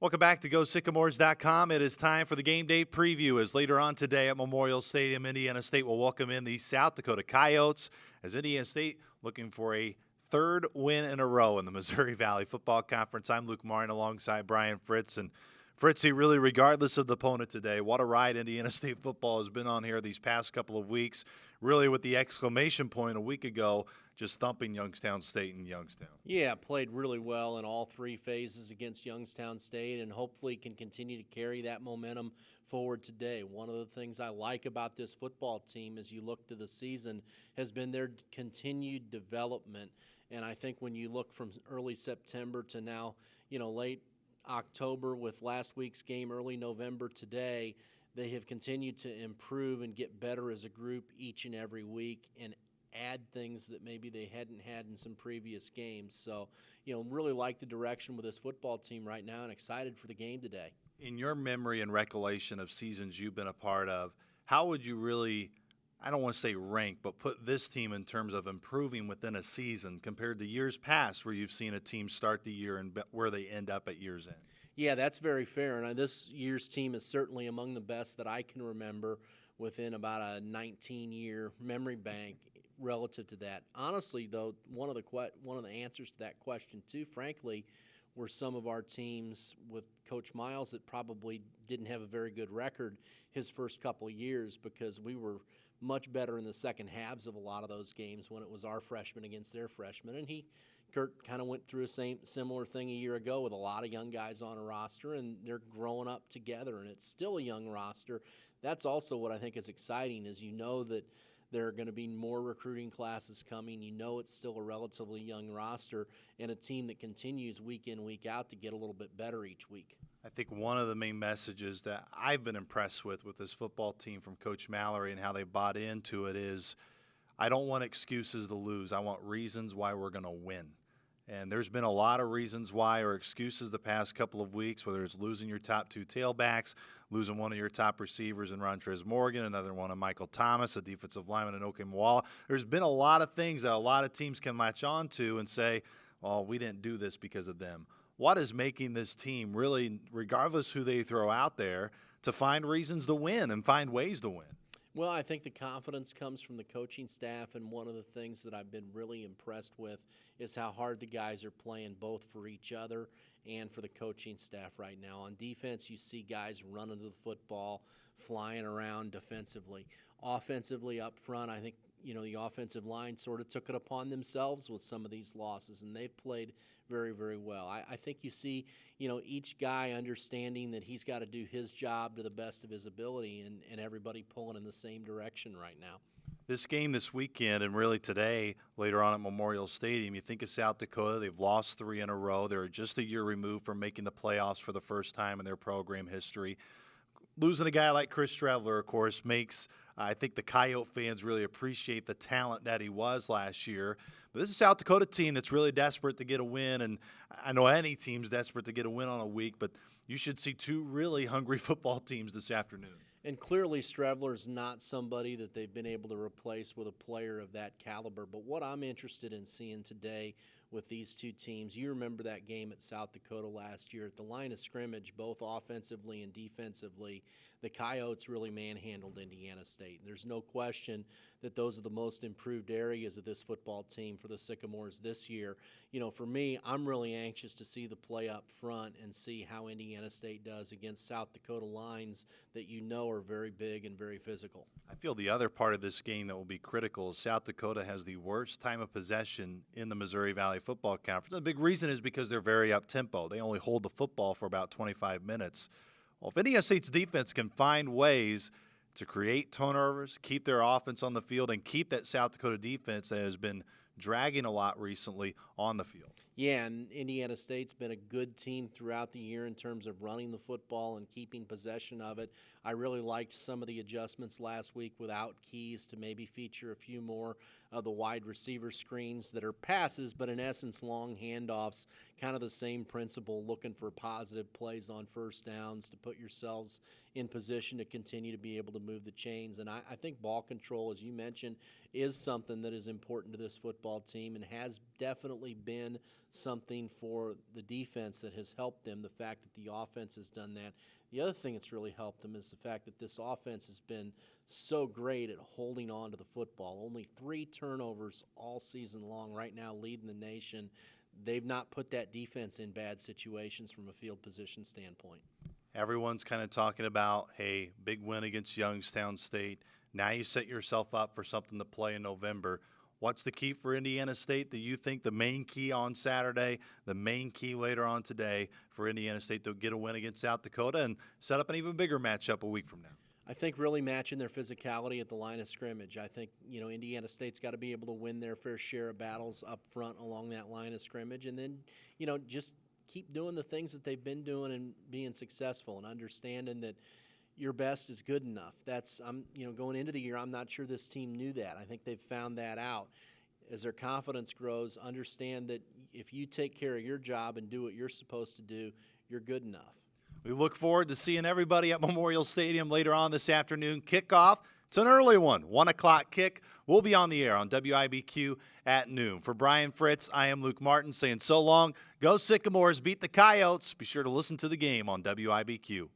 Welcome back to GoSycamores.com. It is time for the game day preview as later on today at Memorial Stadium, Indiana State will welcome in the South Dakota Coyotes as Indiana State looking for a third win in a row in the Missouri Valley Football Conference. I'm Luke Martin alongside Brian Fritz. And Fritzy, really regardless of the opponent today, what a ride Indiana State football has been on here these past couple of weeks, really with the exclamation point a week ago, just thumping Youngstown State in Youngstown. Yeah, played really well in all three phases against Youngstown State and hopefully can continue to carry that momentum forward today. One of the things I like about this football team as you look to the season has been their continued development. And I think when you look from early September to now, late October with last week's game, early November today, they have continued to improve and get better as a group each and every week and add things that maybe they hadn't had in some previous games. So, really like the direction with this football team right now and excited for the game today. In your memory and recollection of seasons you've been a part of, how would you really, I don't want to say rank, but put this team in terms of improving within a season compared to years past where you've seen a team start the year and where they end up at year's end? Yeah, that's very fair. And this year's team is certainly among the best that I can remember within about a 19-year memory bank relative to that. Honestly, though, one of the answers to that question, too, frankly, were some of our teams with Coach Miles that probably didn't have a very good record his first couple of years because we were much better in the second halves of a lot of those games when it was our freshmen against their freshmen. And Kurt kind of went through a similar thing a year ago with a lot of young guys on a roster, and they're growing up together, and it's still a young roster. That's also what I think is exciting is that there are going to be more recruiting classes coming. It's still a relatively young roster and a team that continues week in, week out to get a little bit better each week. I think one of the main messages that I've been impressed with this football team from Coach Mallory and how they bought into it is I don't want excuses to lose. I want reasons why we're going to win. And there's been a lot of reasons why or excuses the past couple of weeks, whether it's losing your top two tailbacks, losing one of your top receivers in Rontrez Morgan, another one of Michael Thomas, a defensive lineman in Okemwala. There's been a lot of things that a lot of teams can latch on to and say, well, we didn't do this because of them. What is making this team really, regardless who they throw out there, to find reasons to win and find ways to win? Well, I think the confidence comes from the coaching staff, and one of the things that I've been really impressed with is how hard the guys are playing both for each other and for the coaching staff right now. On defense, you see guys running to the football, flying around defensively. Offensively up front, I think the offensive line sort of took it upon themselves with some of these losses, and they've played very, very well. I think you see, each guy understanding that he's got to do his job to the best of his ability and everybody pulling in the same direction right now. This game this weekend and really today, later on at Memorial Stadium, you think of South Dakota. They've lost 3 in a row. They're just a year removed from making the playoffs for the first time in their program history. Losing a guy like Chris Streveler, of course, makes I think the Coyote fans really appreciate the talent that he was last year. But this is a South Dakota team that's really desperate to get a win, and I know any team's desperate to get a win on a week, but you should see 2 really hungry football teams this afternoon. And clearly Streveler's not somebody that they've been able to replace with a player of that caliber. But what I'm interested in seeing today with these two teams, you remember that game at South Dakota last year at the line of scrimmage, both offensively and defensively, the Coyotes really manhandled Indiana State. There's no question that those are the most improved areas of this football team for the Sycamores this year. For me, I'm really anxious to see the play up front and see how Indiana State does against South Dakota lines that are very big and very physical. I feel the other part of this game that will be critical is South Dakota has the worst time of possession in the Missouri Valley Football Conference. The big reason is because they're very up-tempo. They only hold the football for about 25 minutes. Well, if Indiana State's defense can find ways to create turnovers, keep their offense on the field, and keep that South Dakota defense that has been dragging a lot recently on the field. Yeah, and Indiana State's been a good team throughout the year in terms of running the football and keeping possession of it. I really liked some of the adjustments last week without keys to maybe feature a few more of the wide receiver screens that are passes, but in essence long handoffs, kind of the same principle, looking for positive plays on first downs to put yourselves in position to continue to be able to move the chains. And I think ball control, as you mentioned, is something that is important to this football team and has definitely been something for the defense that has helped them, the fact that the offense has done that. The other thing that's really helped them is the fact that this offense has been so great at holding on to the football. Only 3 turnovers all season long, right now leading the nation. They've not put that defense in bad situations from a field position standpoint. Everyone's kind of talking about, hey, big win against Youngstown State. Now you set yourself up for something to play in November. What's the key for Indiana State? Do you think the main key on Saturday, the main key later on today for Indiana State to get a win against South Dakota and set up an even bigger matchup a week from now? I think really matching their physicality at the line of scrimmage. I think, Indiana State's got to be able to win their fair share of battles up front along that line of scrimmage, and then, just keep doing the things that they've been doing and being successful and understanding that your best is good enough. Going into the year, I'm not sure this team knew that. I think they've found that out. As their confidence grows, understand that if you take care of your job and do what you're supposed to do, you're good enough. We look forward to seeing everybody at Memorial Stadium later on this afternoon. Kickoff, it's an early one, 1 o'clock kick. We'll be on the air on WIBQ at noon. For Brian Fritz, I am Luke Martin saying so long. Go Sycamores, beat the Coyotes. Be sure to listen to the game on WIBQ.